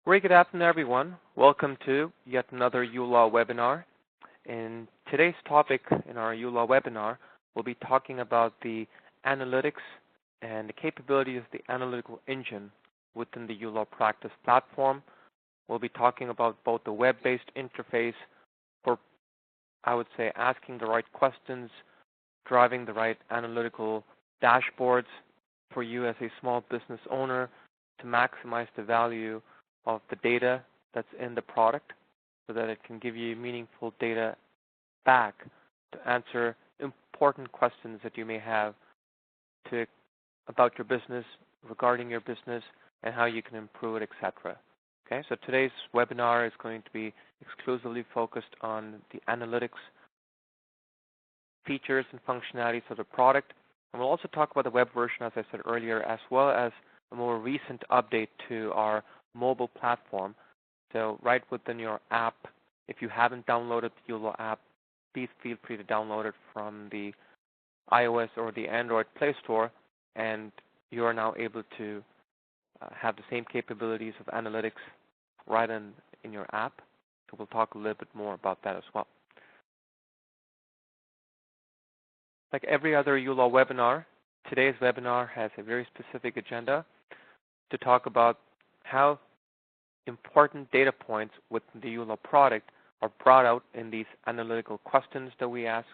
Very good afternoon, everyone. Welcome to yet another uLaw webinar. In today's topic in our uLaw webinar, we'll be talking about the analytics and the capabilities of the analytical engine within the uLawPractice platform. We'll be talking about both the web-based interface for, I would say, asking the right questions, driving the right analytical dashboards for you as a small business owner to maximize the value of the data that's in the product so that it can give you meaningful data back to answer important questions that you may have about your business, regarding your business, and how you can improve it, etc. Okay, so today's webinar is going to be exclusively focused on the analytics features and functionalities of the product. And we'll also talk about the web version, as I said earlier, as well as a more recent update to our mobile platform. So right within your app, if you haven't downloaded the uLaw app, please feel free to download it from the iOS or the Android Play Store, and you are now able to have the same capabilities of analytics right in your app. So we'll talk a little bit more about that as well. Like every other uLaw webinar, today's webinar has a very specific agenda to talk about how important data points within the uLaw product are brought out in these analytical questions that we ask,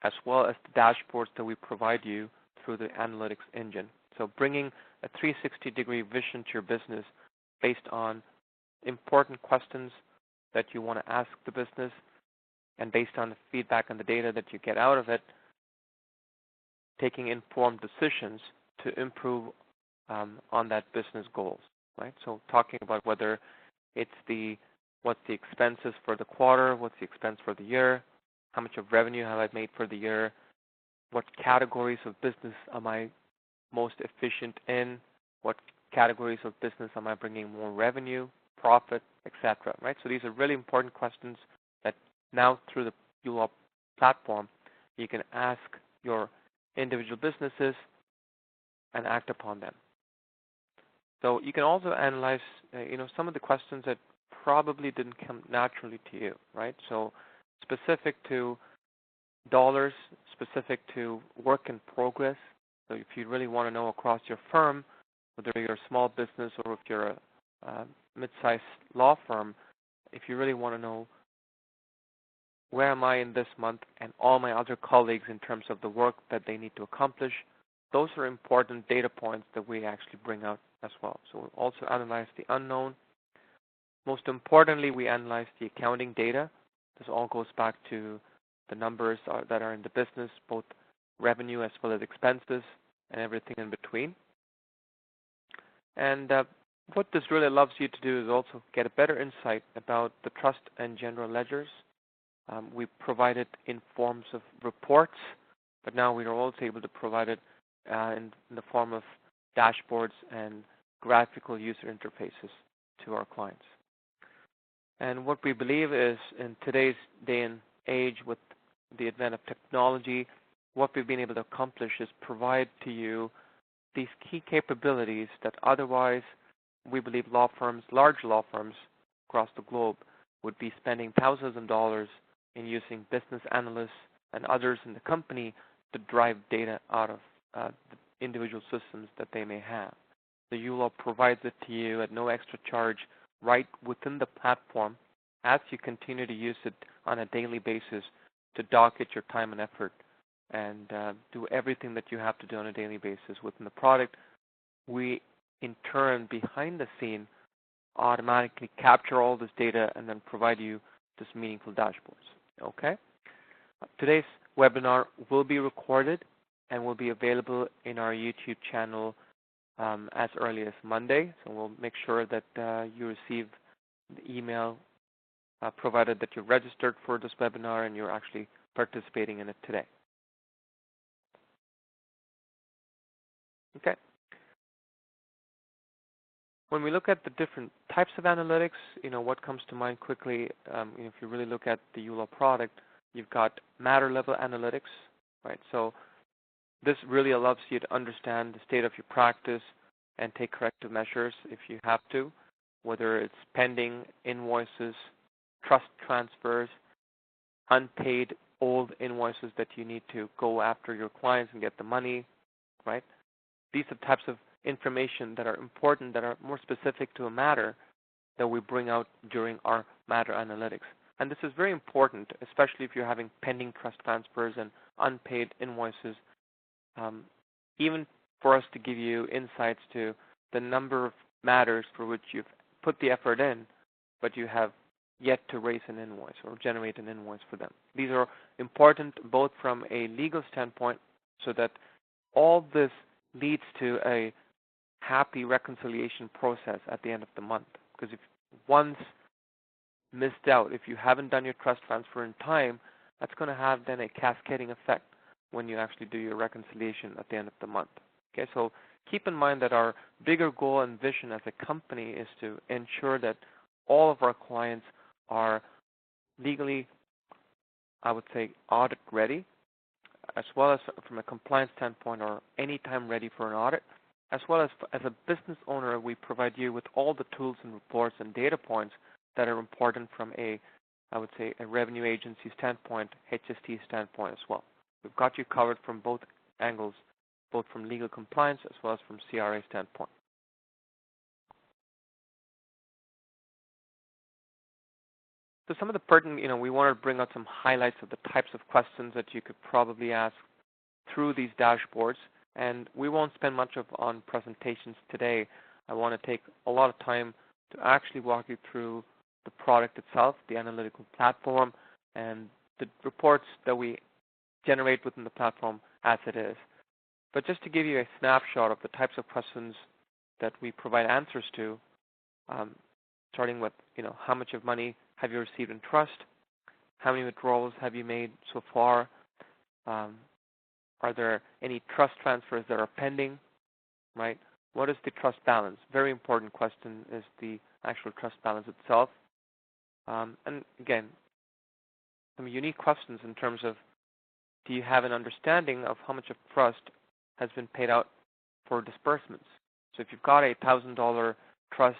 as well as the dashboards that we provide you through the analytics engine. So bringing a 360-degree vision to your business based on important questions that you want to ask the business, and based on the feedback and the data that you get out of it, taking informed decisions to improve on that business goals. Right, so talking about whether it's what's the expenses for the quarter, what's the expense for the year, how much of revenue have I made for the year, what categories of business am I most efficient in, what categories of business am I bringing more revenue, profit, etc. Right, so these are really important questions that now through the uLaw platform you can ask your individual businesses and act upon them. So you can also analyze, some of the questions that probably didn't come naturally to you, right? So specific to dollars, specific to work in progress. So if you really want to know across your firm, whether you're a small business or if you're a mid-sized law firm, if you really want to know where am I in this month and all my other colleagues in terms of the work that they need to accomplish, those are important data points that we actually bring out as well. So we'll also analyze the unknown. Most importantly, we analyze the accounting data. This all goes back to the numbers that are in the business, both revenue as well as expenses and everything in between. And what this really allows you to do is also get a better insight about the trust and general ledgers. We provide it in forms of reports, but now we are also able to provide it in the form of dashboards and graphical user interfaces to our clients. And what we believe is in today's day and age with the advent of technology, what we've been able to accomplish is provide to you these key capabilities that otherwise we believe law firms, large law firms across the globe would be spending thousands of dollars in using business analysts and others in the company to drive data out of the individual systems that they may have. The uLaw provides it to you at no extra charge right within the platform as you continue to use it on a daily basis to docket your time and effort and do everything that you have to do on a daily basis within the product. We, in turn, behind the scene, automatically capture all this data and then provide you this meaningful dashboards. Okay? Today's webinar will be recorded and will be available in our YouTube channel as early as Monday. So we'll make sure that you receive the email provided that you're registered for this webinar and you're actually participating in it today. Okay. When we look at the different types of analytics, what comes to mind quickly, if you really look at the uLaw product, you've got matter level analytics, right? So this really allows you to understand the state of your practice and take corrective measures if you have to. whether it's pending invoices, trust transfers, unpaid old invoices that you need to go after your clients and get the money, right? These are types of information that are important, that are more specific to a matter that we bring out during our matter analytics. And this is very important, especially if you're having pending trust transfers and unpaid invoices, even for us to give you insights to the number of matters for which you've put the effort in, but you have yet to raise an invoice or generate an invoice for them. These are important both from a legal standpoint so that all this leads to a happy reconciliation process at the end of the month. Because if once missed out, if you haven't done your trust transfer in time, that's going to have then a cascading effect when you actually do your reconciliation at the end of the month. Okay, so keep in mind that our bigger goal and vision as a company is to ensure that all of our clients are legally, I would say, audit ready, as well as from a compliance standpoint or anytime ready for an audit, as well as a business owner, we provide you with all the tools and reports and data points that are important from a, I would say, a revenue agency standpoint, HST standpoint as well. We've got you covered from both angles, both from legal compliance as well as from CRA standpoint. So some of the pertinent, we want to bring out some highlights of the types of questions that you could probably ask through these dashboards. And we won't spend much on presentations today. I want to take a lot of time to actually walk you through the product itself, the analytical platform, and the reports that we generate within the platform as it is. But just to give you a snapshot of the types of questions that we provide answers to, starting with, how much of money have you received in trust? How many withdrawals have you made so far? Are there any trust transfers that are pending, right? What is the trust balance? Very important question is the actual trust balance itself. And again, some unique questions in terms of, do you have an understanding of how much of trust has been paid out for disbursements? So if you've got a $1,000 trust,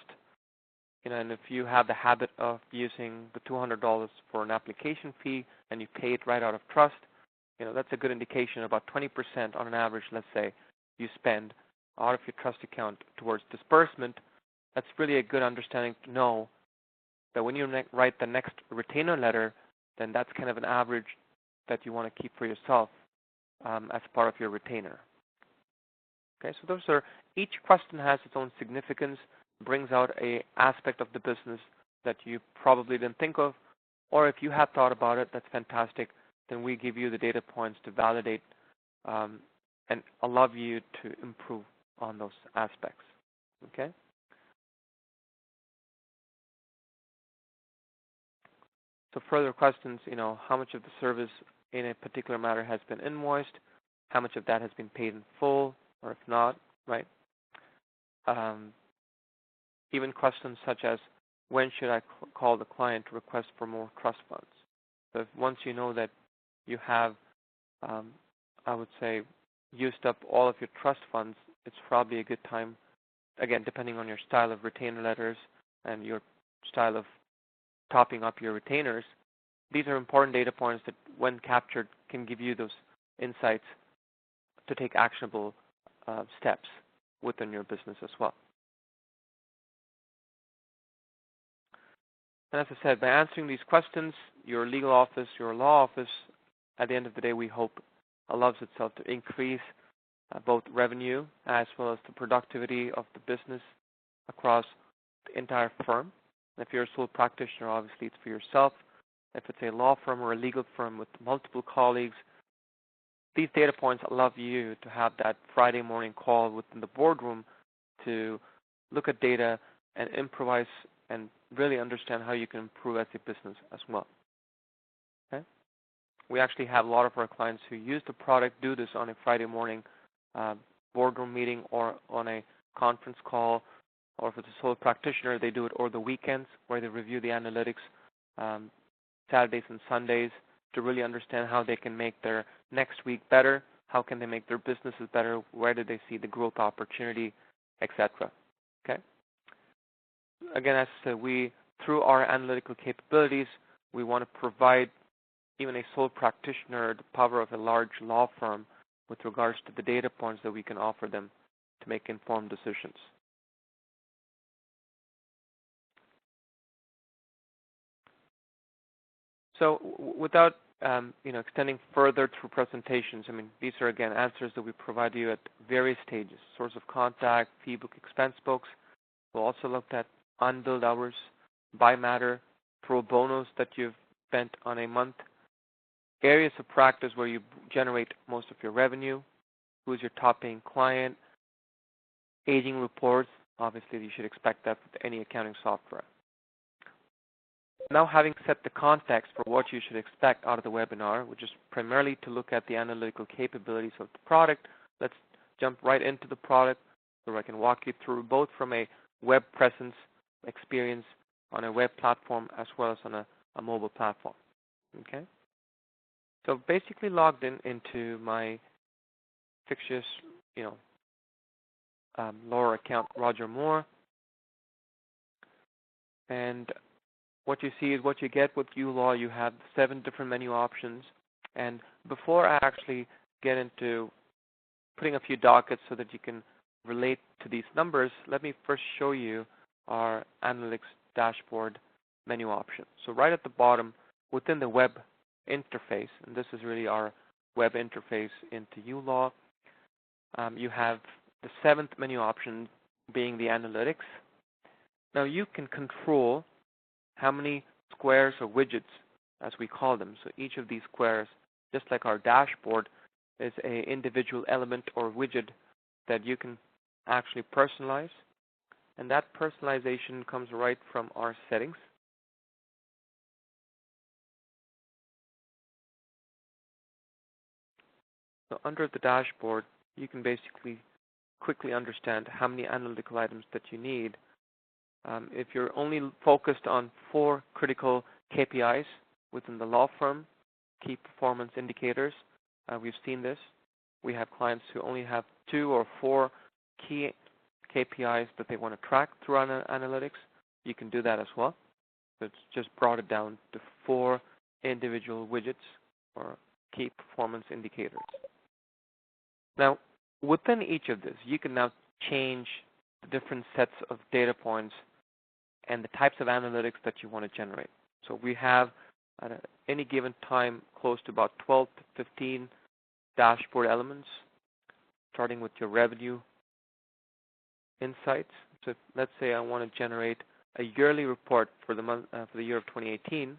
and if you have the habit of using the $200 for an application fee and you pay it right out of trust, that's a good indication. About 20% on an average, let's say, you spend out of your trust account towards disbursement. That's really a good understanding to know that when you write the next retainer letter, then that's kind of an average that you want to keep for yourself as part of your retainer. Okay, so each question has its own significance, brings out an aspect of the business that you probably didn't think of, or if you have thought about it, that's fantastic. Then we give you the data points to validate and allow you to improve on those aspects. Okay. So further questions, how much of the service in a particular matter has been invoiced, how much of that has been paid in full, or if not, right? Even questions such as, when should I call the client to request for more trust funds? So once you know that you have, I would say, used up all of your trust funds, it's probably a good time, again, depending on your style of retainer letters and your style of topping up your retainers. These are important data points that, when captured, can give you those insights to take actionable steps within your business as well. And as I said, by answering these questions, your legal office, your law office, at the end of the day, we hope allows itself to increase both revenue as well as the productivity of the business across the entire firm. And if you're a sole practitioner, obviously it's for yourself. If it's a law firm or a legal firm with multiple colleagues, these data points allow you to have that Friday morning call within the boardroom to look at data and improvise and really understand how you can improve as a business as well. Okay? We actually have a lot of our clients who use the product do this on a Friday morning boardroom meeting or on a conference call, or if it's a sole practitioner, they do it over the weekends where they review the analytics Saturdays and Sundays to really understand how they can make their next week better, how can they make their businesses better, where do they see the growth opportunity, etc. Okay? again, as I said, through our analytical capabilities, we want to provide even a sole practitioner the power of a large law firm with regards to the data points that we can offer them to make informed decisions. So without extending further through presentations, I mean, these are, again, answers that we provide you at various stages: source of contact, fee book, expense books. We'll also look at unbilled hours, by matter, pro bonos that you've spent on a month, areas of practice where you generate most of your revenue, who's your top paying client, aging reports. Obviously, you should expect that with any accounting software. Now, having set the context for what you should expect out of the webinar, which is primarily to look at the analytical capabilities of the product, let's jump right into the product so I can walk you through both from a web presence experience on a web platform as well as on a mobile platform. Okay? So basically logged into my fictitious, lower account, Roger Moore, and what you see is what you get with uLaw. You have 7 different menu options. And before I actually get into putting a few dockets so that you can relate to these numbers, let me first show you our analytics dashboard menu option. So right at the bottom within the web interface, and this is really our web interface into uLaw, you have the 7th menu option being the analytics. Now you can control how many squares or widgets, as we call them. So each of these squares, just like our dashboard, is an individual element or widget that you can actually personalize. And that personalization comes right from our settings. So under the dashboard, you can basically quickly understand how many analytical items that you need. If you're only focused on 4 critical KPIs within the law firm, key performance indicators, we've seen this. We have clients who only have 2 or 4 key KPIs that they want to track through analytics. You can do that as well. So it's just brought it down to 4 individual widgets or key performance indicators. Now, within each of this, you can now change the different sets of data points and the types of analytics that you want to generate. So we have at any given time close to about 12 to 15 dashboard elements, starting with your revenue insights. So let's say I want to generate a yearly report for the month for the year of 2018.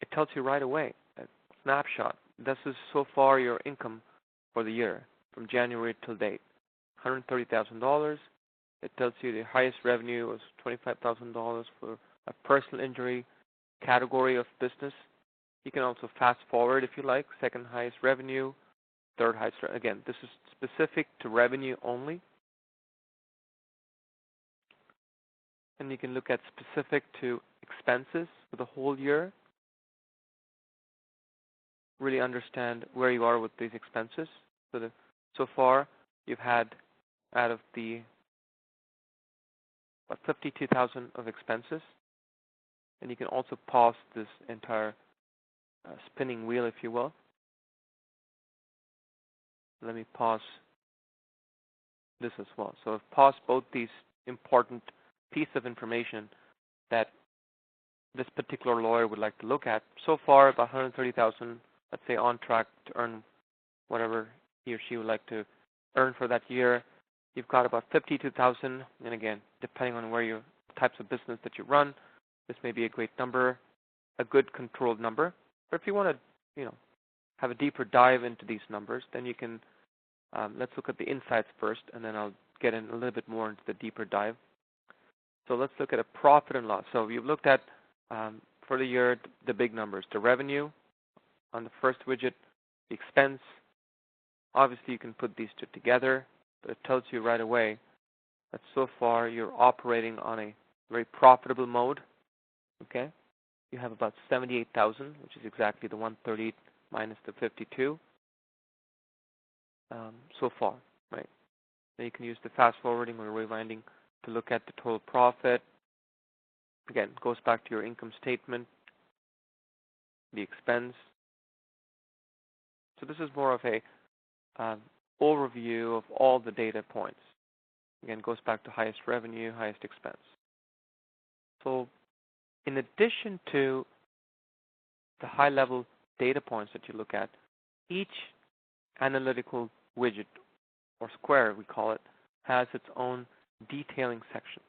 It tells you right away, a snapshot. This is so far your income for the year from January till date, $130,000. It tells you the highest revenue was $25,000 for a personal injury category of business. You can also fast forward if you like, second highest revenue, third highest. Again, this is specific to revenue only. And you can look at specific to expenses for the whole year. Really understand where you are with these expenses. So far, you've had out of the about 52,000 of expenses, and you can also pause this entire spinning wheel, if you will. Let me pause this as well. So I've paused both these important pieces of information that this particular lawyer would like to look at. So far, about 130,000, let's say, on track to earn whatever he or she would like to earn for that year. You've got about 52,000, and again, depending on where you types of business that you run, this may be a great number, a good controlled number. But if you want to, have a deeper dive into these numbers, then you can. Let's look at the insights first, and then I'll get in a little bit more into the deeper dive. So let's look at a profit and loss. So we've looked at for the year the big numbers, the revenue on the first widget, the expense. Obviously, you can put these two together, but it tells you right away that so far you're operating on a very profitable mode. Okay, you have about 78,000, which is exactly the 130 minus the 52 so far, right? Then you can use the fast forwarding or rewinding to look at the total profit. Again, it goes back to your income statement, the expense. So this is more of a overview of all the data points. Again, it goes back to highest revenue, highest expense. So in addition to the high-level data points that you look at, each analytical widget, or square we call it, has its own detailing section.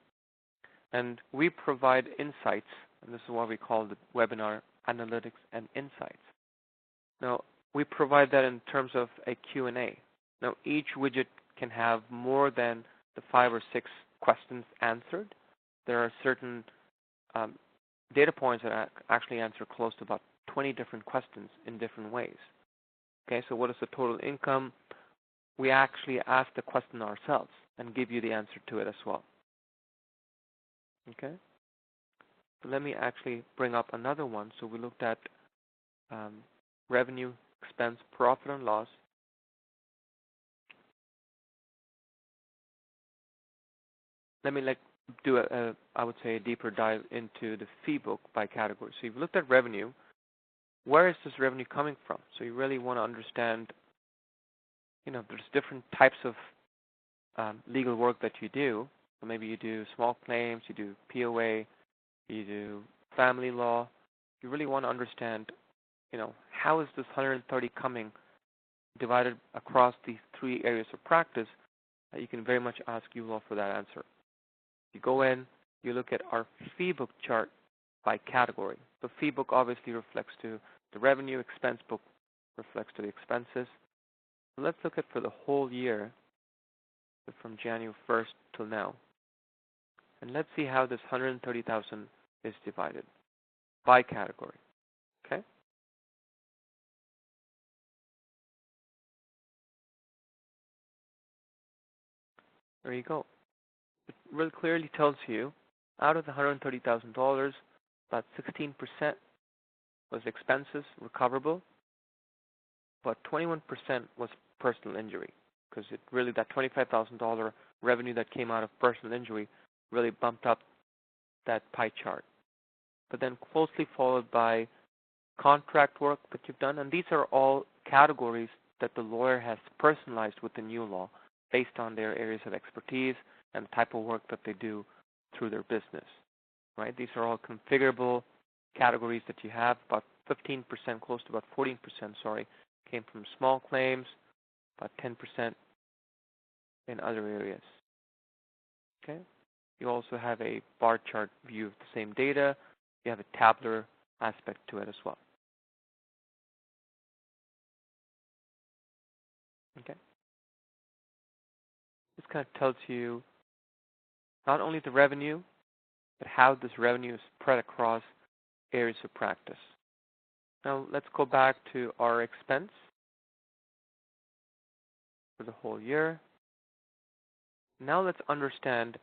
And we provide insights, and this is what we call the webinar Analytics and Insights. Now, we provide that in terms of a Q&A. Now, each widget can have more than the 5 or 6 questions answered. There are certain data points that actually answer close to about 20 different questions in different ways. Okay, so what is the total income? We actually ask the question ourselves and give you the answer to it as well. Okay, so let me actually bring up another one. So we looked at revenue, expense, profit and loss. Let me do I would say a deeper dive into the fee book by category. So you've looked at revenue. Where is this revenue coming from? So you really want to understand, there's different types of legal work that you do. So maybe you do small claims, you do POA, you do family law. You really want to understand, how is this 130 coming divided across these 3 areas of practice? You can very much ask uLaw for that answer. You go in, you look at our fee book chart by category. The fee book obviously reflects to the revenue, expense book reflects to the expenses. So let's look at for the whole year, from January 1st till now. And let's see how this 130,000 is divided by category. Okay? There you go. It really clearly tells you out of the $130,000, about 16% was expenses recoverable, but 21% was personal injury, because that $25,000 revenue that came out of personal injury really bumped up that pie chart. But then closely followed by contract work that you've done, and these are all categories that the lawyer has personalized within uLaw based on their areas of expertise and the type of work that they do through their business. Right? These are all configurable categories that you have. About 15%, close to about 14%, came from small claims, about 10% in other areas. Okay? You also have a bar chart view of the same data. You have a tabular aspect to it as well. Okay? This kind of tells you not only the revenue, but how this revenue is spread across areas of practice. Now let's go back to our expense for the whole year. Now let's understand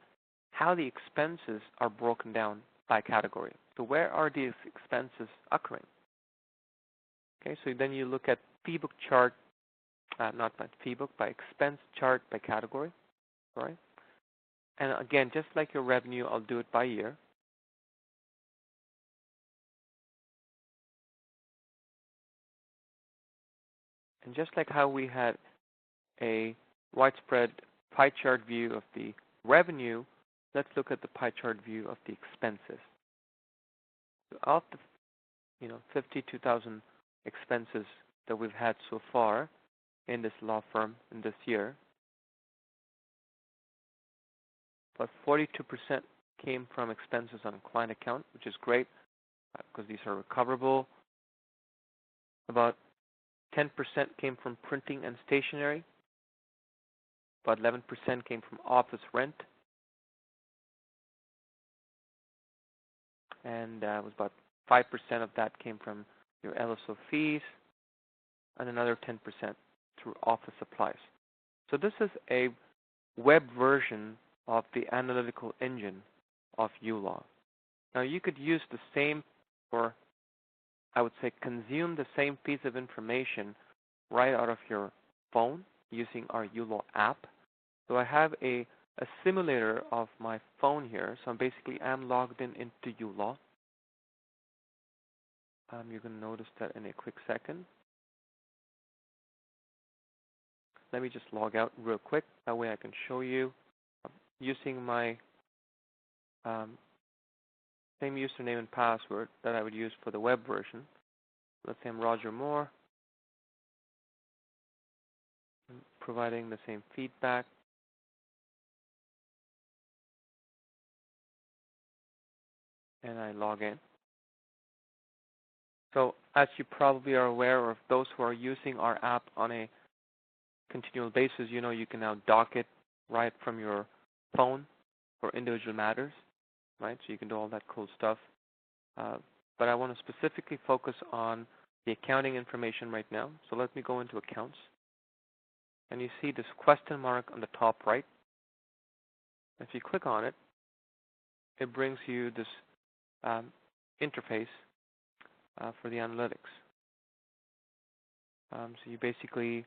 how the expenses are broken down by category. So where are these expenses occurring? Okay, so then you look at fee book chart, not by fee book, by expense chart by category. Right? And again, just like your revenue, I'll do it by year. And just like how we had a widespread pie chart view of the revenue, let's look at the pie chart view of the expenses. So of the 52,000 expenses that we've had so far in this law firm in this year, about 42% came from expenses on client account, which is great because these are recoverable. About 10% came from printing and stationery. About 11% came from office rent. And was about 5% of that came from your LSO fees, and another 10% through office supplies. So this is a web version of the analytical engine of uLaw. Now you could use the same, or I would say consume the same piece of information right out of your phone using our uLaw app. So I have a a simulator of my phone here. So I'm logged in into uLaw. You're going to notice that in a quick second. Let me just log out real quick. That way I can show you using my same username and password that I would use for the web version. Let's say I'm Roger Moore. I'm providing the same feedback. And I log in. So as you probably are aware, or if those who are using our app on a continual basis, you know you can now dock it right from your phone for individual matters, right? So you can do all that cool stuff. But I want to specifically focus on the accounting information right now. So let me go into accounts. And you see this question mark on the top right. If you click on it, it brings you this interface for the analytics. So you basically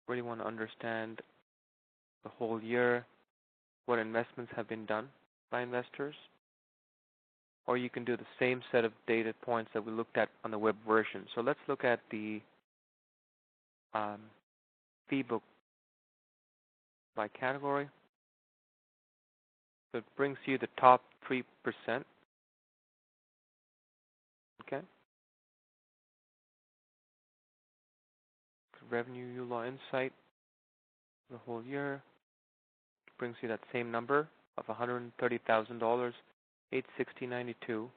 really want to understand the whole year, what investments have been done by investors, or you can do the same set of data points that we looked at on the web version. So let's look at the fee book by category. So it brings you the top 3%. Okay. Revenue uLaw Insight, the whole year, brings you that same number of $130,000, $860.92,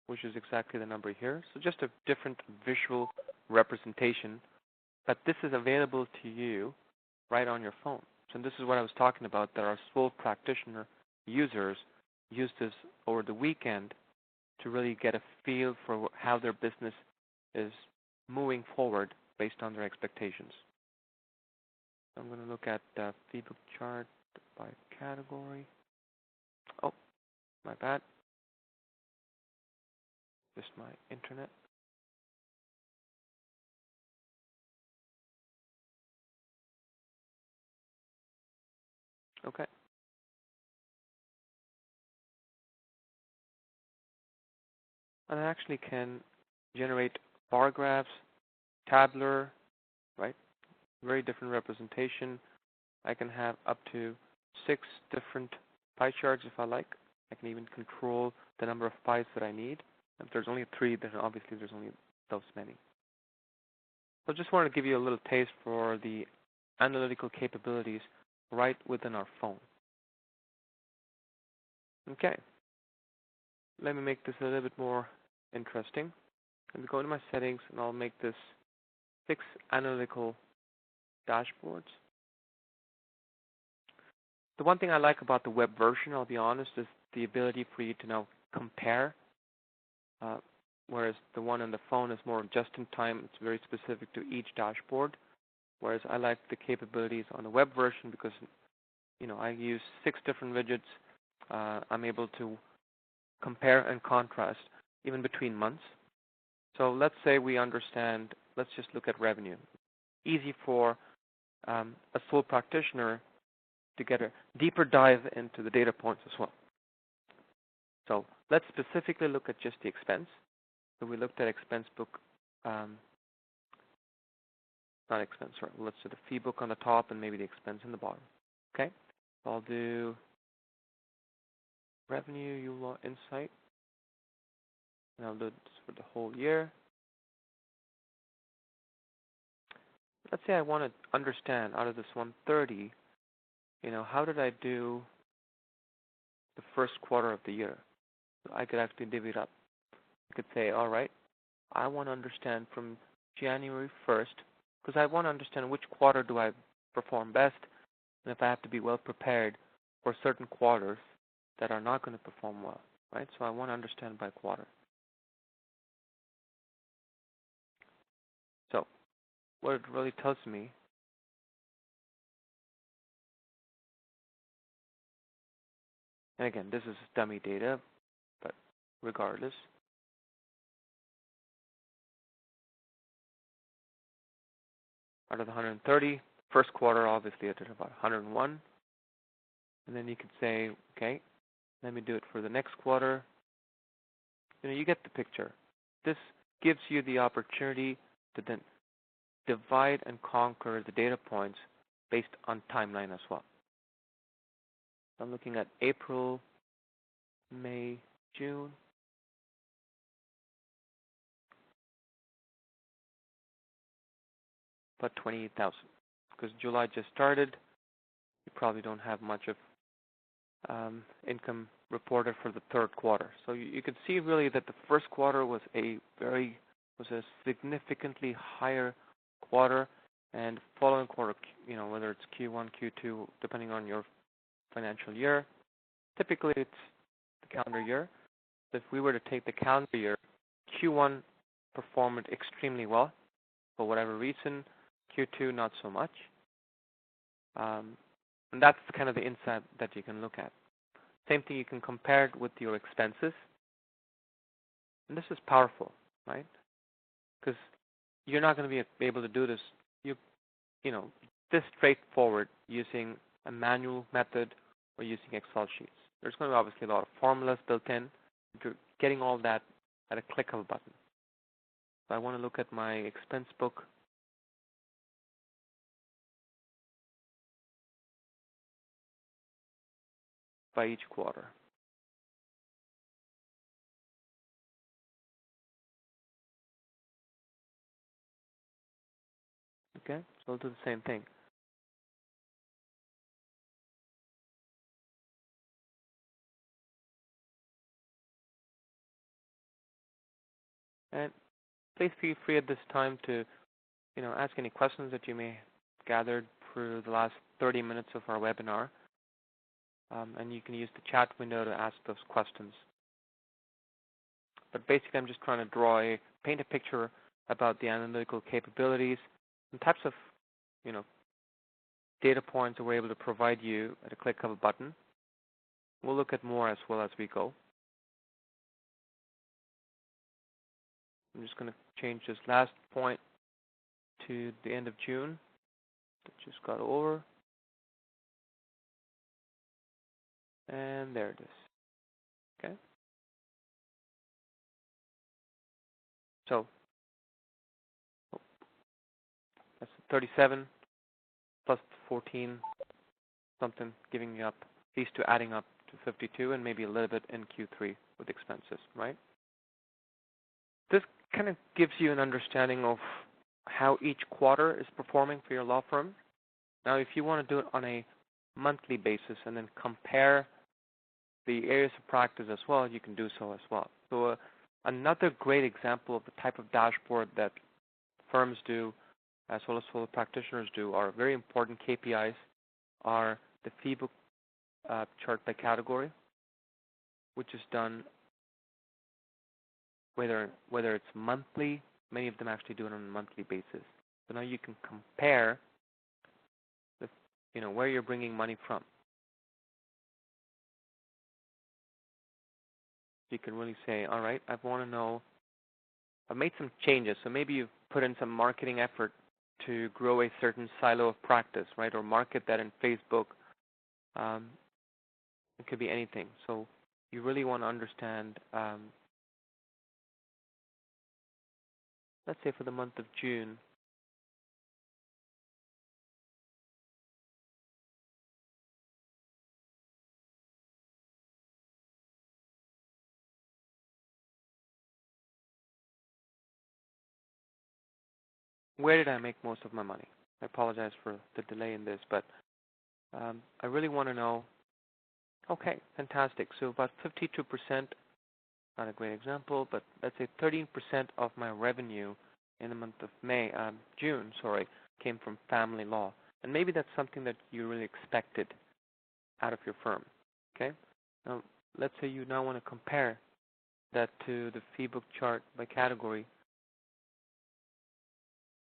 which is exactly the number here. So just a different visual representation, but this is available to you right on your phone. So this is what I was talking about, that our sole practitioner users use this over the weekend to really get a feel for how their business is moving forward based on their expectations. So I'm going to look at the fee book chart by category. Oh, my bad. Just my internet. Okay. And I actually can generate bar graphs, tabular, right? Very different representation. I can have up to 6 different pie charts if I like. I can even control the number of pies that I need. If there's only 3, then obviously there's only those many. So I just wanted to give you a little taste for the analytical capabilities right within our phone. Okay. Let me make this a little bit more interesting. Let me go into my settings and I'll make this 6 analytical dashboards. The one thing I like about the web version, I'll be honest, is the ability for you to now compare, whereas the one on the phone is more just in time. It's very specific to each dashboard, whereas I like the capabilities on the web version because, you know, I use 6 different widgets. I'm able to compare and contrast even between months. So let's say we understand, let's just look at revenue. Easy for a sole practitioner to get a deeper dive into the data points as well. So let's specifically look at just the expense. So we looked at expense book, not expense, sorry. Let's do the fee book on the top and maybe the expense in the bottom. Okay, so I'll do revenue uLaw Insight, and I'll do this for the whole year. Let's say I want to understand out of this 130, you know, how did I do the first quarter of the year? I could actually divvy it up. I could say, all right, I want to understand from January 1st, because I want to understand which quarter do I perform best, and if I have to be well prepared for certain quarters that are not going to perform well, right? So I want to understand by quarter. So what it really tells me, and again, this is dummy data, but regardless, out of the 130, first quarter, obviously, I did about 101. And then you could say, okay, let me do it for the next quarter. You get the picture. This gives you the opportunity to then divide and conquer the data points based on timeline as well. I'm looking at April, May, June. About 28,000. Because July just started, you probably don't have much of income reported for the third quarter. So you can see really that the first quarter was a significantly higher quarter, and following quarter, whether it's Q1, Q2, depending on your financial year, typically it's the calendar year. If we were to take the calendar year, Q1 performed extremely well. For whatever reason, Q2 not so much. And that's kind of the insight that you can look at. Same thing, you can compare it with your expenses. And this is powerful, right? Because you're not going to be able to do this, this straightforward using a manual method or using Excel sheets. There's going to be obviously a lot of formulas built in. You're getting all that at a click of a button. So I want to look at my expense book. By each quarter. Okay, so I'll do the same thing. And please feel free at this time to, ask any questions that you may have gathered through the last 30 minutes of our webinar. And you can use the chat window to ask those questions. But basically, I'm just trying to paint a picture about the analytical capabilities and types of, data points that we're able to provide you at a click of a button. We'll look at more as well as we go. I'm just going to change this last point to the end of June. That just got over. And there it is. Okay. So that's 37 plus 14 something, giving you up, these two adding up to 52, and maybe a little bit in Q3 with expenses, right? This kind of gives you an understanding of how each quarter is performing for your law firm. Now, if you want to do it on a monthly basis and then compare the areas of practice as well, you can do so as well. So another great example of the type of dashboard that firms do, as well as solo practitioners do, are very important KPIs, are the fee book chart by category, which is done whether it's monthly. Many of them actually do it on a monthly basis. So now you can compare where you're bringing money from. You can really say, all right, I want to know, I've made some changes. So maybe you've put in some marketing effort to grow a certain silo of practice, right, or market that in Facebook. It could be anything. So you really want to understand, let's say for the month of June, where did I make most of my money? I apologize for the delay in this, but I really want to know, okay, fantastic. So about 52%, not a great example, but let's say 13% of my revenue in the month of June, came from family law. And maybe that's something that you really expected out of your firm, okay? Now, let's say you now want to compare that to the fee book chart by category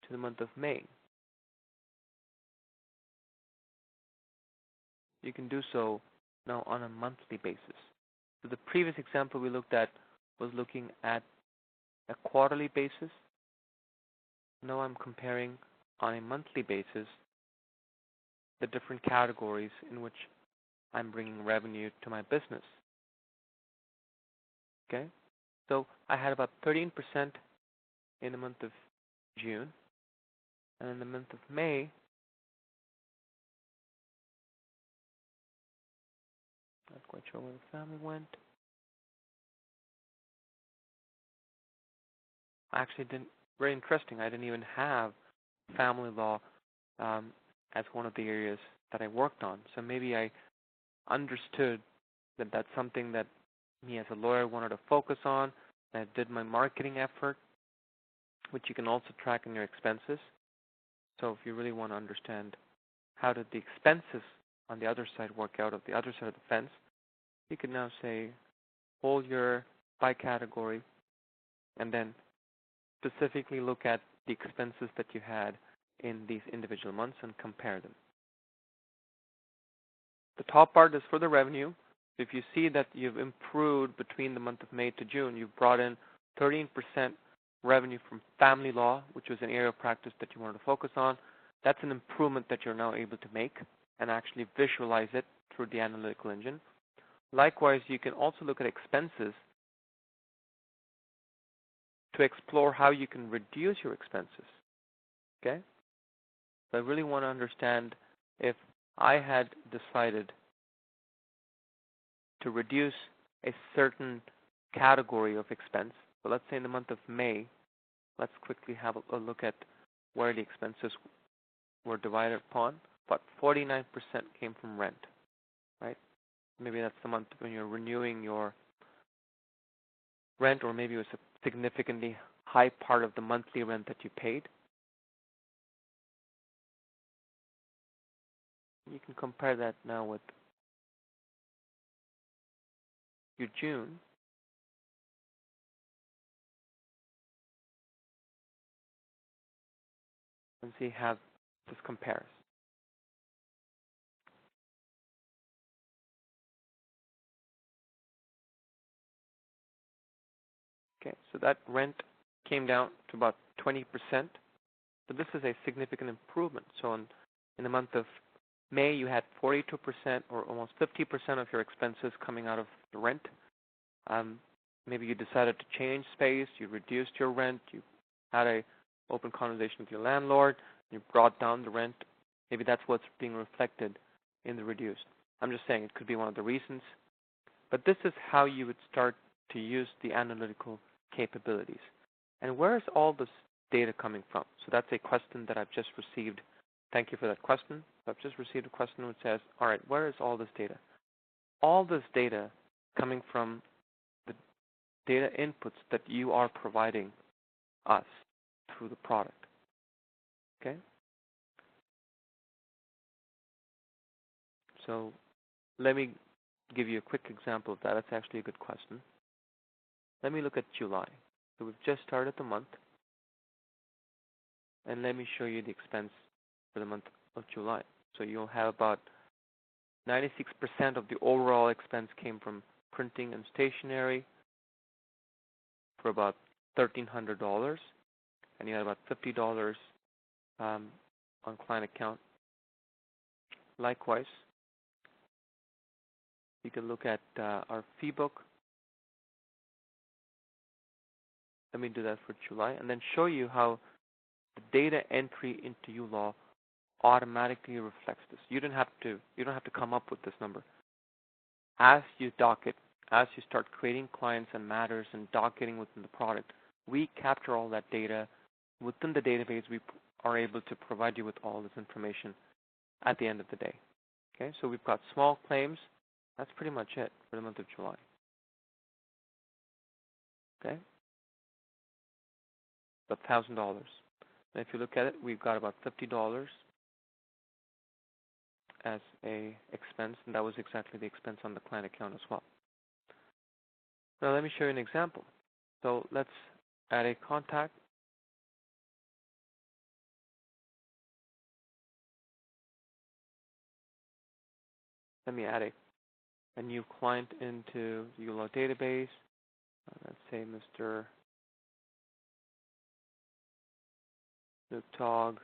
to the month of May. You can do so now on a monthly basis. So the previous example we looked at was looking at a quarterly basis. Now I'm comparing on a monthly basis the different categories in which I'm bringing revenue to my business. Okay? So I had about 13% in the month of June, and in the month of May, not quite sure where the family went. Actually, didn't. Very interesting. I didn't even have family law as one of the areas that I worked on. So maybe I understood that that's something that me as a lawyer wanted to focus on. I did my marketing effort, which you can also track in your expenses. So if you really want to understand how did the expenses on the other side work out, of the other side of the fence, you can now say whole year by category, and then specifically look at the expenses that you had in these individual months and compare them. The top part is for the revenue. If you see that you've improved between the month of May to June, you've brought in 13% revenue from family law, which was an area of practice that you wanted to focus on. That's an improvement that you're now able to make and actually visualize it through the analytical engine. Likewise, you can also look at expenses to explore how you can reduce your expenses. Okay? So I really want to understand if I had decided to reduce a certain category of expense. So let's say in the month of May, let's quickly have a look at where the expenses were divided upon. About 49% came from rent, right? Maybe that's the month when you're renewing your rent, or maybe it was a significantly high part of the monthly rent that you paid. You can compare that now with your June. And see how this compares. Okay, so that rent came down to about 20%, but this is a significant improvement. So in the month of May, you had 42% or almost 50% of your expenses coming out of the rent. Maybe you decided to change space, you reduced your rent, you had an open conversation with your landlord, you brought down the rent. Maybe that's what's being reflected in the reduced. I'm just saying it could be one of the reasons. But this is how you would start to use the analytical capabilities. And where is all this data coming from? So that's a question that I've just received. Thank you for that question. I've just received a question which says, all right, where is all this data? All this data coming from the data inputs that you are providing us through the product. Okay? So let me give you a quick example of that. That's actually a good question. Let me look at July. So we've just started the month. And let me show you the expense for the month of July. So you'll have about 96% of the overall expense came from printing and stationery for about $1,300. And you had about $50 on client account. Likewise, you can look at our fee book. Let me do that for July and then show you how the data entry into uLaw automatically reflects this. You don't have to come up with this number. As you dock it, as you start creating clients and matters and docketing within the product, we capture all that data within the database. We are able to provide you with all this information at the end of the day. Okay, so we've got small claims. That's pretty much it for the month of July. Okay, about $1,000. And if you look at it, we've got about $50 as a expense, and that was exactly the expense on the client account as well. Now let me show you an example. So let's add a contact. Let me add a new client into the uLaw database. Let's say Mr. Luke Tog.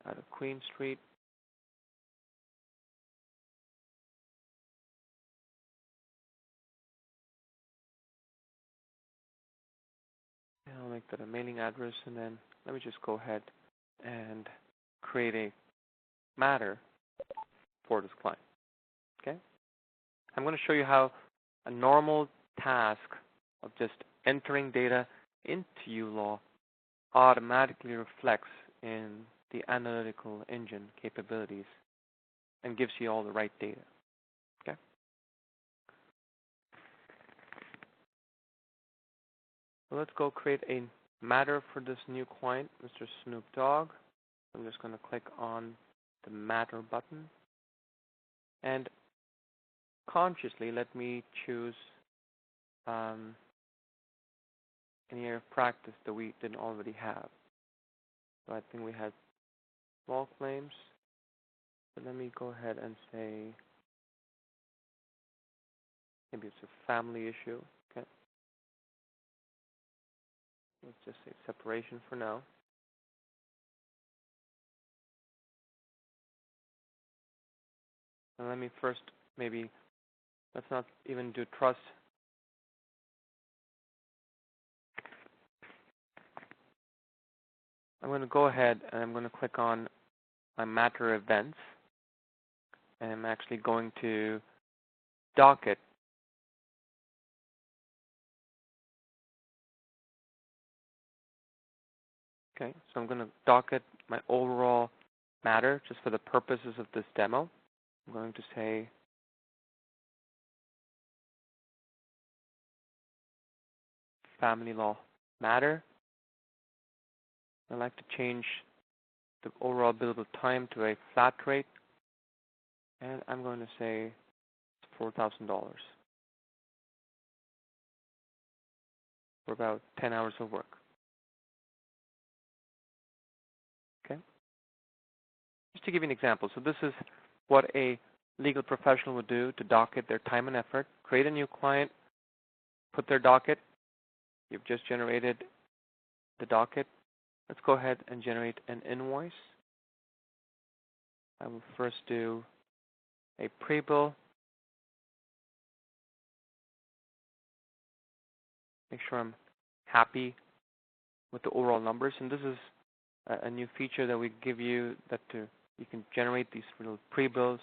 out of Queen Street. And I'll make that a mailing address, and then let me just go ahead and create a matter for this client. Okay? I'm going to show you how a normal task of just entering data into uLaw automatically reflects in the analytical engine capabilities and gives you all the right data. Okay? So let's go create a matter for this new client, Mr. Snoop Dogg. I'm just going to click on the matter button, and consciously let me choose an area of practice that we didn't already have. So I think we had small claims, but let me go ahead and say maybe it's a family issue. Okay, let's just say separation for now. And let me first maybe, let's not even do trust. I'm going to go ahead and I'm going to click on my matter events, and I'm actually going to docket. Okay, so I'm going to docket my overall matter just for the purposes of this demo. I'm going to say family law matter. I'd like to change the overall billable time to a flat rate, and I'm going to say $4,000 for about 10 hours of work. Okay? Just to give you an example, so this is what a legal professional would do to docket their time and effort. Create a new client, put their docket. You've just generated the docket. Let's go ahead and generate an invoice. I will first do a pre-bill. Make sure I'm happy with the overall numbers. And this is a new feature that we give you that you can generate these little pre-bills.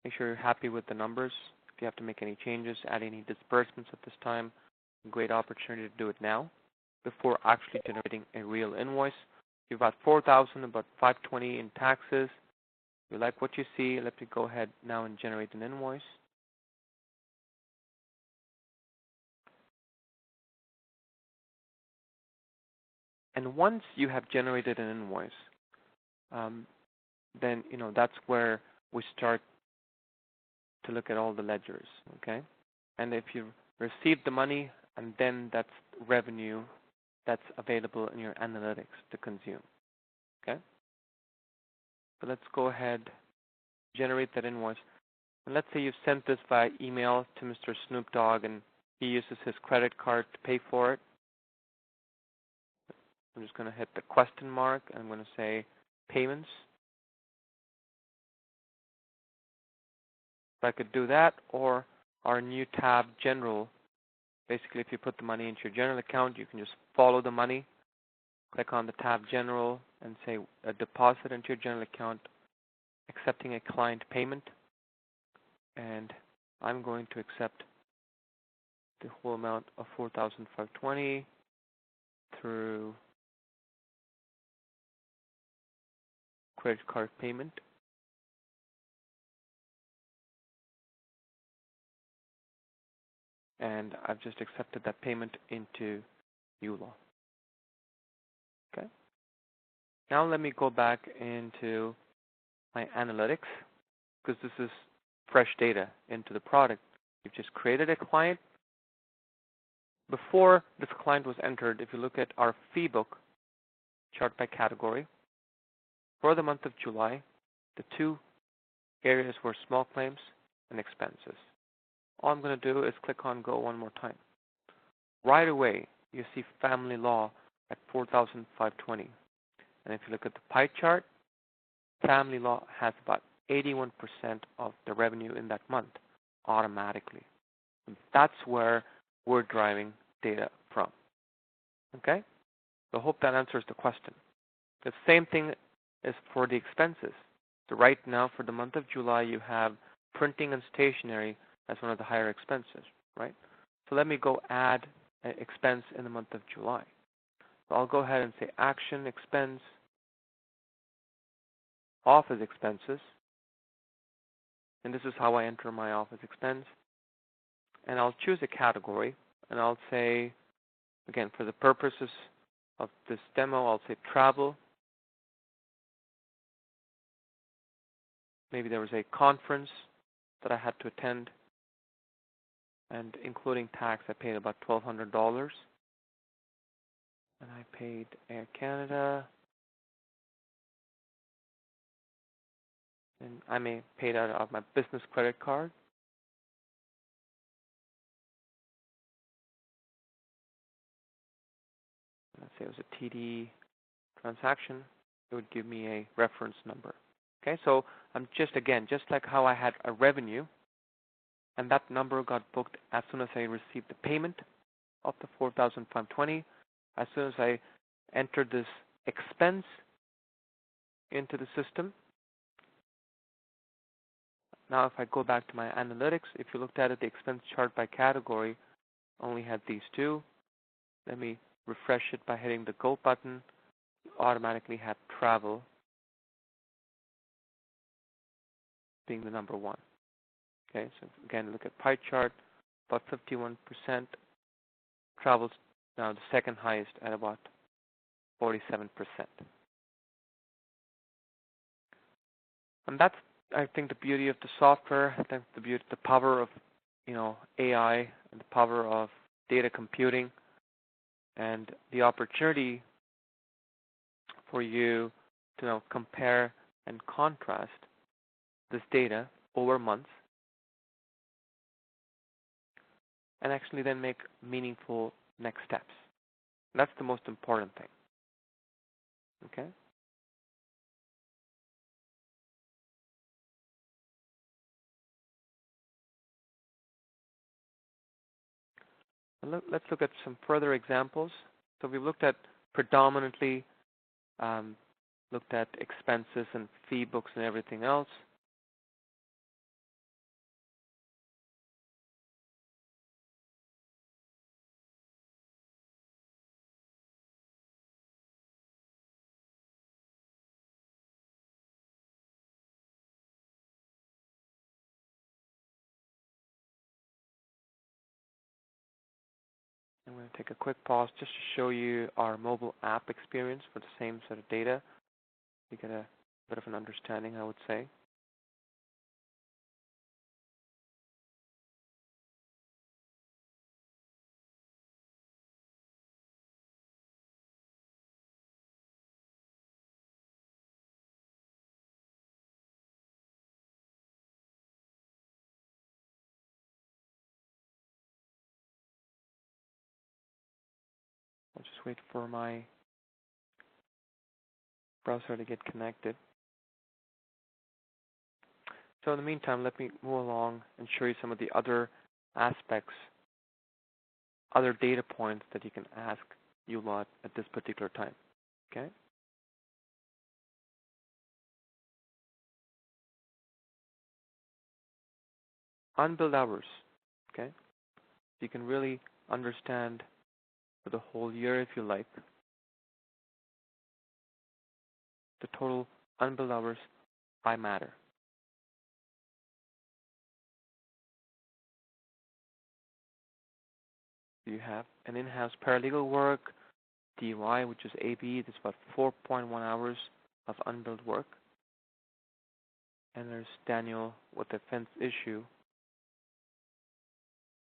Make sure you're happy with the numbers. If you have to make any changes, add any disbursements at this time, great opportunity to do it now before actually generating a real invoice. You've got $4,000, about $520 in taxes. You like what you see, let me go ahead now and generate an invoice. And once you have generated an invoice, then that's where we start to look at all the ledgers, okay? And if you receive the money, and then that's revenue that's available in your analytics to consume, okay? So let's go ahead, generate that invoice. And let's say you've sent this via email to Mr. Snoop Dogg, and he uses his credit card to pay for it. I'm just going to hit the question mark, and I'm going to say payments. So I could do that, or our new tab, general. Basically, if you put the money into your general account, you can just follow the money. Click on the tab general and say a deposit into your general account, accepting a client payment. And I'm going to accept the whole amount of $4,520 through credit card payment. And I've just accepted that payment into uLaw. Okay. Now let me go back into my analytics, because this is fresh data into the product. You've just created a client. Before this client was entered, if you look at our fee book chart by category, for the month of July, the two areas were small claims and expenses. All I'm going to do is click on Go one more time. Right away, you see family law at $4,520. And if you look at the pie chart, family law has about 81% of the revenue in that month automatically. And that's where we're driving data from. Okay? So I hope that answers the question. The same thing is for the expenses. So right now, for the month of July, you have printing and stationery as one of the higher expenses, right? So let me go add an expense in the month of July. So I'll go ahead and say action expense, office expenses, and this is how I enter my office expense. And I'll choose a category, and I'll say, again, for the purposes of this demo, I'll say travel. Maybe there was a conference that I had to attend, and including tax, I paid about $1,200. And I paid Air Canada, and I may pay that out of my business credit card. Let's say it was a TD transaction. It would give me a reference number. Okay, so I'm just like how I had a revenue, and that number got booked as soon as I received the payment of the $4,520. As soon as I entered this expense into the system. Now if I go back to my analytics, if you looked at it, the expense chart by category only had these two. Let me refresh it by hitting the go button. You automatically had travel being the number one. Okay, so again, look at pie chart, about 51%. Travel's now the second highest at about 47%. And that's, I think, the beauty of the software. That's the beauty, the power of, AI and the power of data computing, and the opportunity for you to compare and contrast this data over months, and actually then make meaningful next steps. And that's the most important thing. Okay? Let's look at some further examples. So we've looked at predominantly looked at expenses and fee books and everything else. I'm going to take a quick pause just to show you our mobile app experience for the same set of data. You get a bit of an understanding, I would say. I'll just wait for my browser to get connected. So in the meantime, let me move along and show you some of the other aspects, other data points that you can ask uLaw at this particular time. Okay? Unbilled hours. Okay? You can really understand for the whole year, if you like, the total unbilled hours by matter. You have an in-house paralegal work, DUI, which is AB, that's about 4.1 hours of unbilled work. And there's Daniel with the offense issue.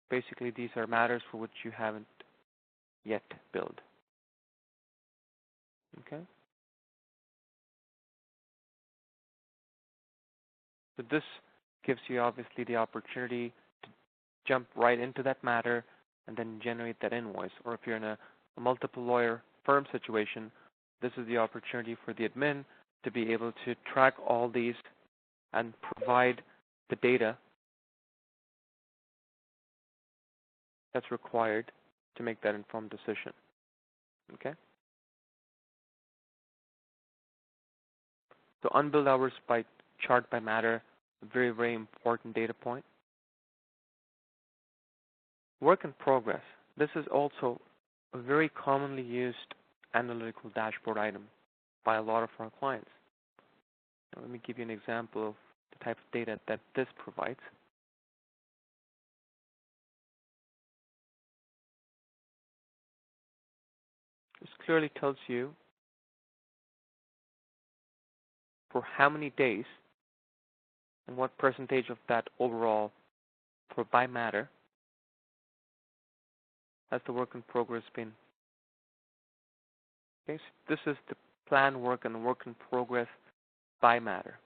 Basically, these are matters for which you haven't yet billed. Okay? So this gives you obviously the opportunity to jump right into that matter and then generate that invoice. Or if you're in a multiple lawyer firm situation, This is the opportunity for the admin to be able to track all these and provide the data that's required to make that informed decision. Okay? So unbilled hours by chart by matter, a very, very important data point. Work in progress. This is also a very commonly used analytical dashboard item by a lot of our clients. Now, let me give you an example of the type of data that this provides. This clearly tells you for how many days and what percentage of that overall for by matter has the work in progress been. Okay, so this is the planned work and work in progress by matter.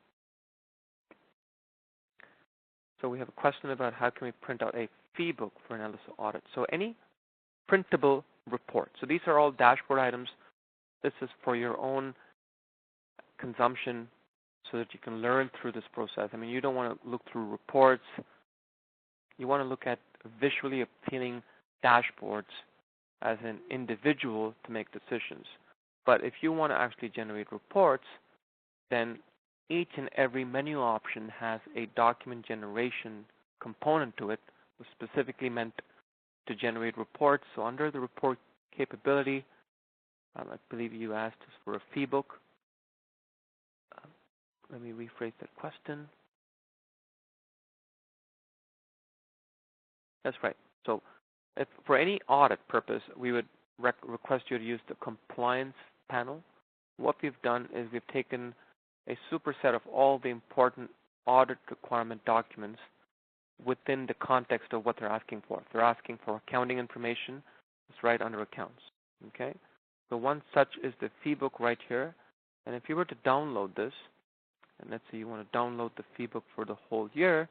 So we have a question about how can we print out a fee book for analysis audit. So any printable report. So these are all dashboard items. This is for your own consumption so that you can learn through this process. I mean, you don't want to look through reports. You want to look at visually appealing dashboards as an individual to make decisions. But if you want to actually generate reports, then each and every menu option has a document generation component to it, specifically meant to generate reports. So under the report capability, I believe you asked us for a fee book. Let me rephrase that question. That's right. So if for any audit purpose, we would request you to use the compliance panel. What we've done is we've taken a superset of all the important audit requirement documents within the context of what they're asking for. If they're asking for accounting information, it's right under accounts. Okay? So one such is the fee book right here. And if you were to download this, and let's say you want to download the fee book for the whole year,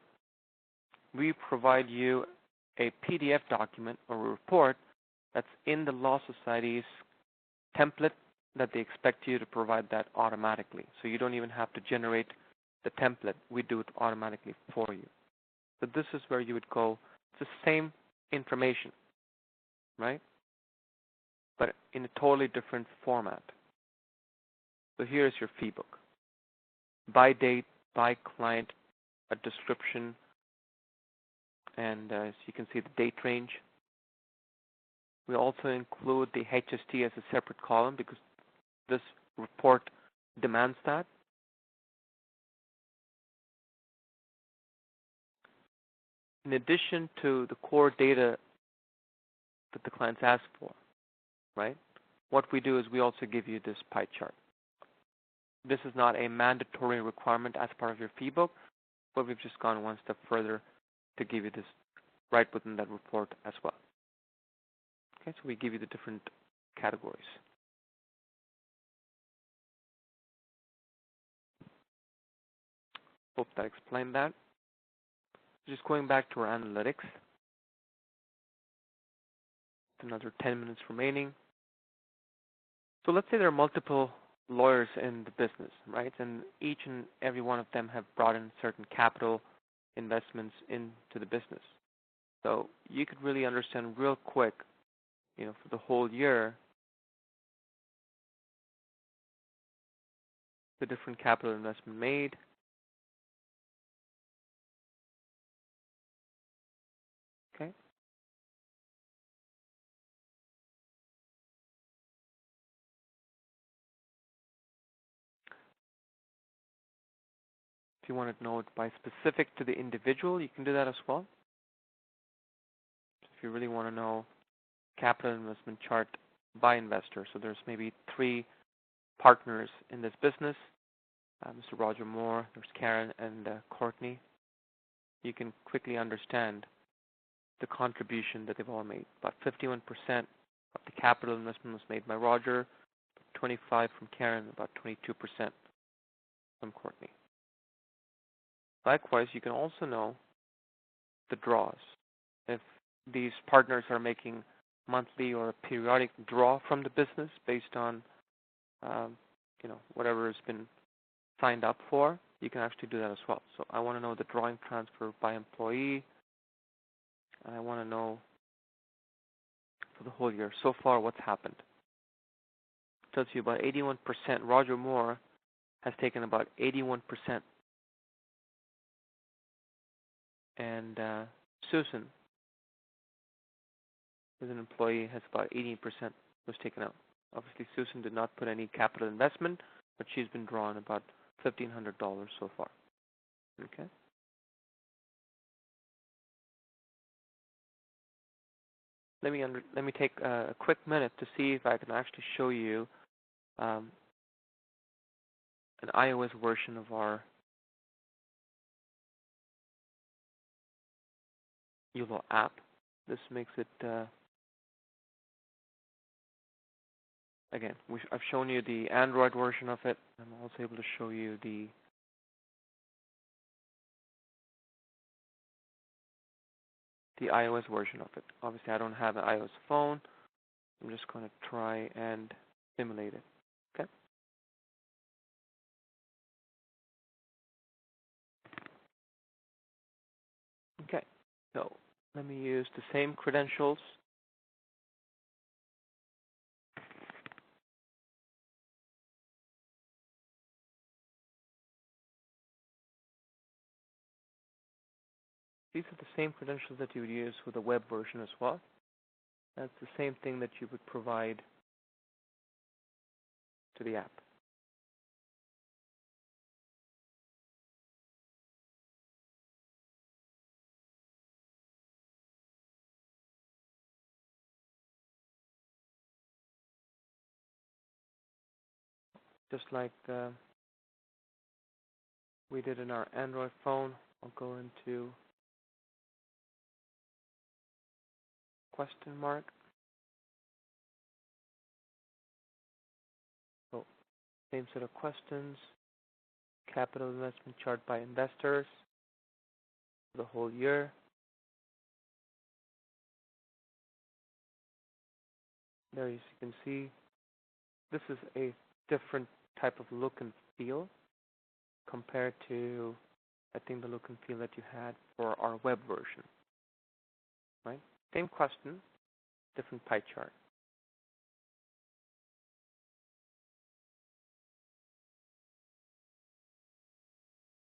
we provide you a PDF document or a report that's in the Law Society's template that they expect you to provide that automatically. So you don't even have to generate the template. We do it automatically for you. So this is where you would go. It's the same information, right? But in a totally different format. So here's your fee book. By date, by client, a description, and as you can see the date range. We also include the HST as a separate column because this report demands that. In addition to the core data that the clients ask for, right? What we do is we also give you this pie chart. This is not a mandatory requirement as part of your fee book, but we've just gone one step further to give you this right within that report as well. Okay, so we give you the different categories. Hope that explained that. Just going back to our analytics. Another 10 minutes remaining. So let's say there are multiple lawyers in the business, right? And each and every one of them have brought in certain capital investments into the business. So you could really understand real quick, you know, for the whole year, the different capital investment made. Okay. If you want to know it by specific to the individual, you can do that as well. If you really want to know capital investment chart by investor, so there's maybe 3 partners in this business, Mr. Roger Moore, there's Karen, and Courtney. You can quickly understand the contribution that they've all made. About 51% of the capital investment was made by Roger, 25% from Karen, about 22% from Courtney. Likewise, you can also know the draws. If these partners are making monthly or a periodic draw from the business based on whatever has been signed up for, you can actually do that as well. So I want to know the drawing transfer by employee, and I want to know for the whole year. So far, what's happened? It tells you about 81%. Roger Moore has taken about 81%. And Susan, who's an employee, has about 18% was taken out. Obviously, Susan did not put any capital investment, but she's been drawn about $1,500 so far. Okay. Let me take a quick minute to see if I can actually show you an iOS version of our uLaw app. This makes it again. I've shown you the Android version of it. I'm also able to show you the iOS version of it. Obviously, I don't have an iOS phone. I'm just going to try and simulate it. Okay. Okay. So let me use the same credentials. These are the same credentials that you would use with the web version as well. That's the same thing that you would provide to the app. Just like we did in our Android phone, I'll go into question mark. So same set of questions. Capital investment chart by investors for the whole year. There, as you can see, this is a different type of look and feel compared to, I think, the look and feel that you had for our web version. Right? Same question, different pie chart.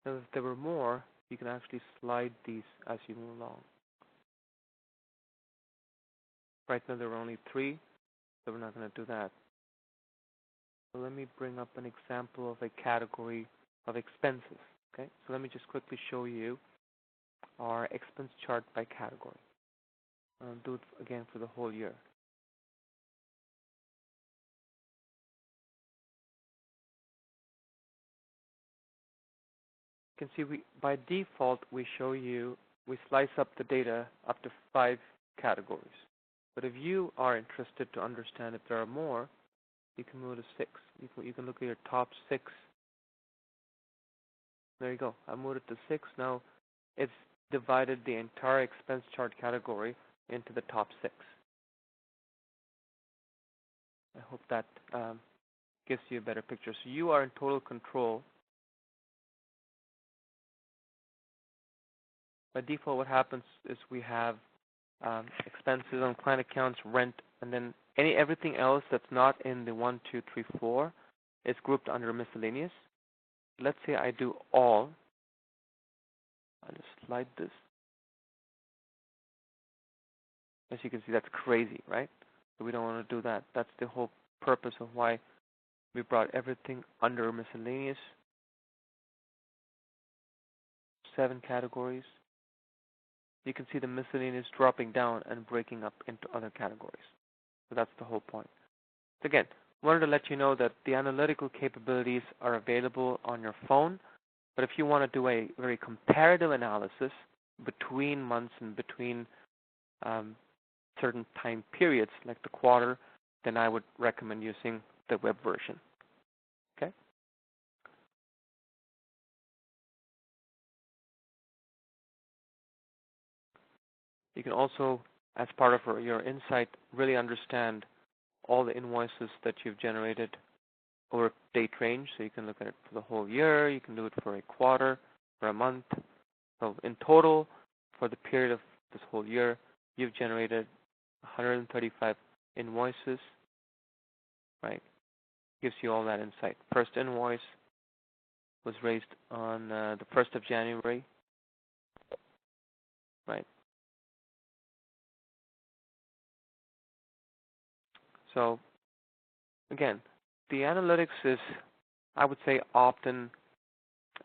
Now, if there were more, you can actually slide these as you move along. Right now, there are only 3, so we're not going to do that. So let me bring up an example of a category of expenses. Okay, so let me just quickly show you our expense chart by category. I'll do it again for the whole year. You can see by default we slice up the data up to 5 categories. But if you are interested to understand if there are more, you can move to 6. You can look at your top 6. There you go. I moved it to 6. Now it's divided the entire expense chart category into the top 6. I hope that gives you a better picture. So you are in total control. By default, what happens is we have expenses on client accounts, rent, and then everything else that's not in the 1, 2, 3, 4 is grouped under miscellaneous. Let's say I do all. I'll just slide this. As you can see, that's crazy, right? So we don't want to do that. That's the whole purpose of why we brought everything under miscellaneous. 7 categories. You can see the miscellaneous dropping down and breaking up into other categories. So that's the whole point. So again, wanted to let you know that the analytical capabilities are available on your phone, but if you want to do a very comparative analysis between months and between certain time periods, like the quarter, then I would recommend using the web version. Okay? You can also, as part of your insight, really understand all the invoices that you've generated over a date range, so you can look at it for the whole year, you can do it for a quarter, for a month. So in total, for the period of this whole year, you've generated 135 invoices, right? Gives you all that insight. First invoice was raised on the 1st of January, right? So again, the analytics is, I would say, often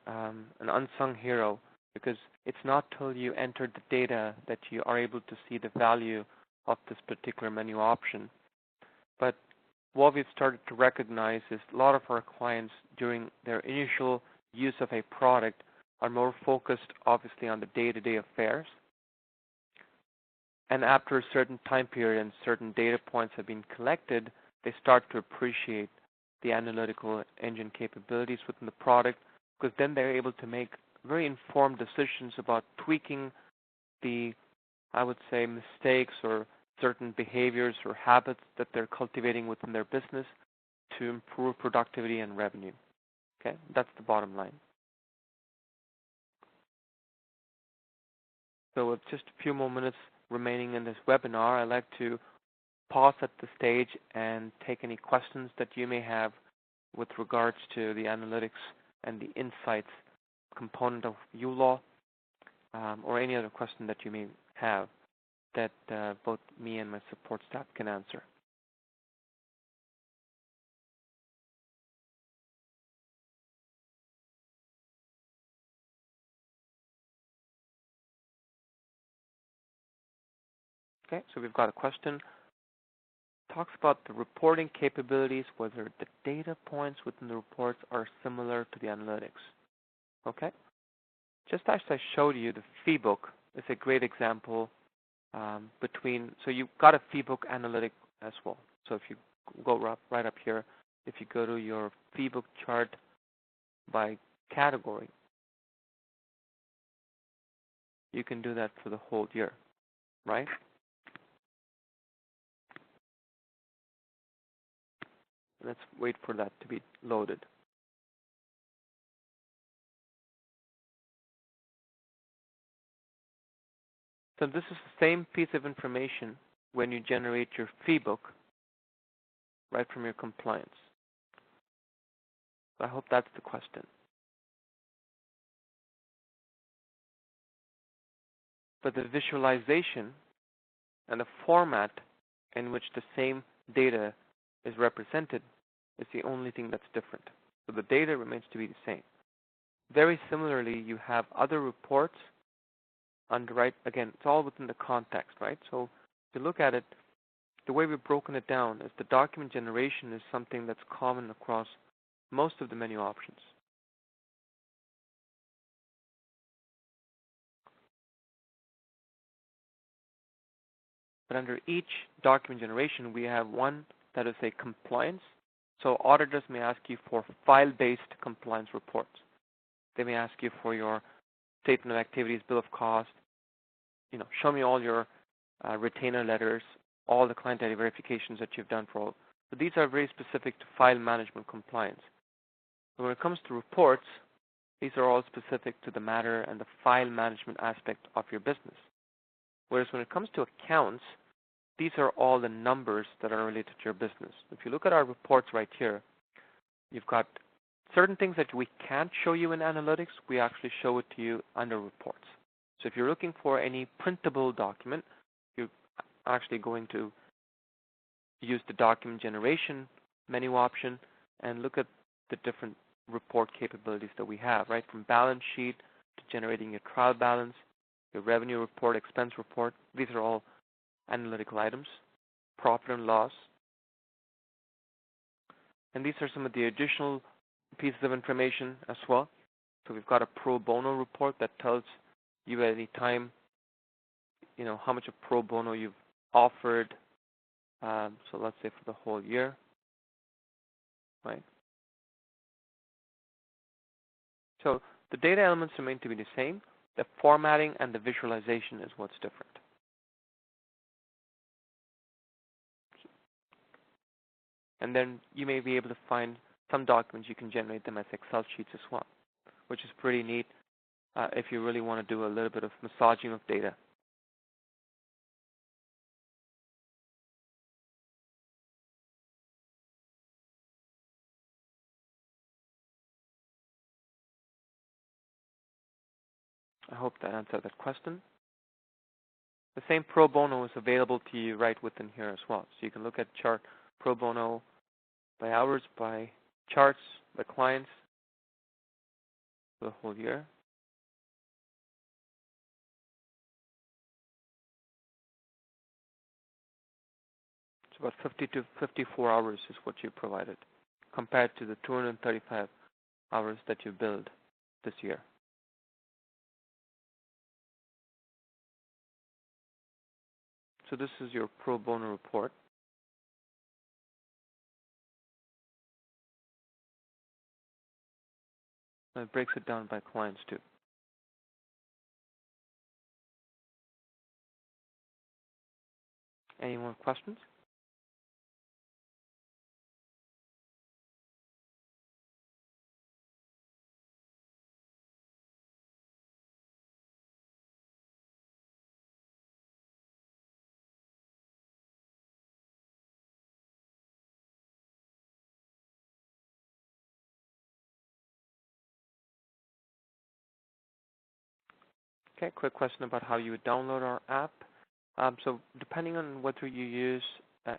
an unsung hero, because it's not till you enter the data that you are able to see the value of this particular menu option. But what we've started to recognize is a lot of our clients during their initial use of a product are more focused obviously on the day-to-day affairs. And after a certain time period and certain data points have been collected, they start to appreciate the analytical engine capabilities within the product, because then they're able to make very informed decisions about tweaking the, I would say, mistakes or certain behaviors or habits that they're cultivating within their business to improve productivity and revenue. Okay, that's the bottom line. So with just a few more minutes remaining in this webinar, I'd like to pause at the stage and take any questions that you may have with regards to the analytics and the insights component of uLaw, or any other question that you may have that both me and my support staff can answer. Okay, so we've got a question. Talks about the reporting capabilities, whether the data points within the reports are similar to the analytics. Okay, just as I showed you, the fee book is a great example so you've got a fee book analytic as well. So if you go right up here, if you go to your fee book chart by category, you can do that for the whole year, right? Let's wait for that to be loaded. So this is the same piece of information when you generate your fee book right from your compliance. So I hope that's the question. But the visualization and the format in which the same data is represented is the only thing that's different. So the data remains to be the same. Very similarly, you have other reports again, it's all within the context, right? So if you look at it, the way we've broken it down is the document generation is something that's common across most of the menu options. But under each document generation, we have one that is a compliance. So auditors may ask you for file-based compliance reports. They may ask you for your statement of activities, bill of cost, show me all your retainer letters, all the client ID verifications that you've done for all. So these are very specific to file management compliance. But when it comes to reports, these are all specific to the matter and the file management aspect of your business. Whereas when it comes to accounts, these are all the numbers that are related to your business. If you look at our reports right here, you've got certain things that we can't show you in analytics, we actually show it to you under reports. So if you're looking for any printable document, you're actually going to use the document generation menu option and look at the different report capabilities that we have, right? From balance sheet to generating your trial balance, your revenue report, expense report. These are all analytical items, profit and loss. And these are some of the additional pieces of information as well. So we've got a pro bono report that tells you at any time, how much of pro bono you've offered. So let's say for the whole year, right? So the data elements remain to be the same. The formatting and the visualization is what's different. And then you may be able to find some documents you can generate them as Excel sheets as well, which is pretty neat if you really want to do a little bit of massaging of data. I hope that answered that question. The same pro bono is available to you right within here as well. So you can look at chart pro bono by hours, by charts, by clients for the whole year. It's about 50 to 54 hours is what you provided, compared to the 235 hours that you billed this year. So this is your pro bono report. And it breaks it down by clients too. Any more questions? Okay, quick question about how you would download our app. So depending on whether you use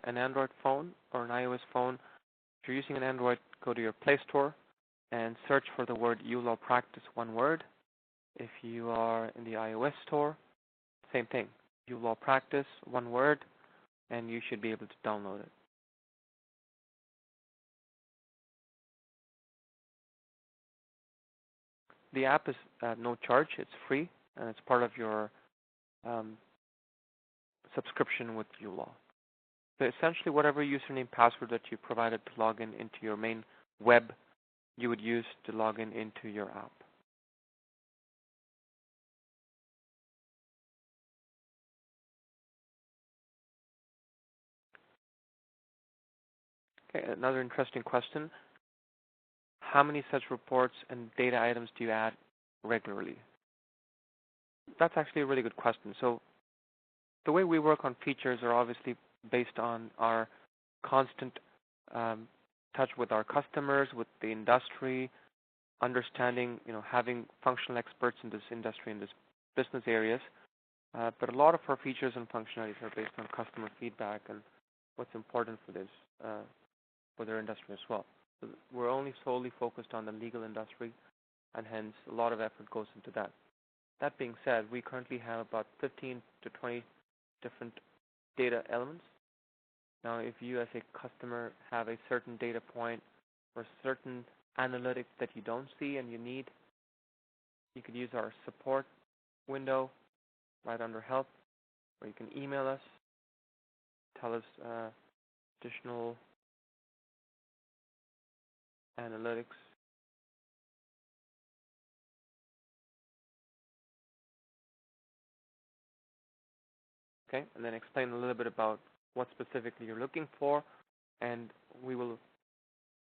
an Android phone or an iOS phone, if you're using an Android, go to your Play Store and search for the word uLawPractice, one word. If you are in the iOS store, same thing, uLawPractice, one word, and you should be able to download it. The app is no charge, it's free, and it's part of your subscription with uLaw. So essentially, whatever username password that you provided to log in into your main web, you would use to log in into your app. Okay, another interesting question. How many such reports and data items do you add regularly? That's actually a really good question. So the way we work on features are obviously based on our constant touch with our customers, with the industry, understanding, having functional experts in this industry, in this business areas. But a lot of our features and functionalities are based on customer feedback and what's important for this, for their industry as well. So we're only solely focused on the legal industry, and hence a lot of effort goes into that. That being said, we currently have about 15 to 20 different data elements. Now, if you as a customer have a certain data point or certain analytics that you don't see and you need, you could use our support window right under help, or you can email us, tell us additional analytics. Okay, and then explain a little bit about what specifically you're looking for, and we will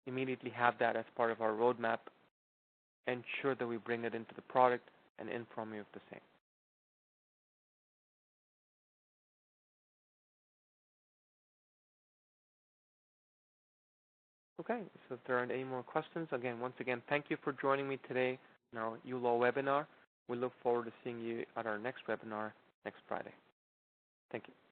immediately have that as part of our roadmap, ensure that we bring it into the product and inform you of the same. Okay, so if there aren't any more questions, once again, thank you for joining me today in our uLaw webinar. We look forward to seeing you at our next webinar next Friday. Thank you.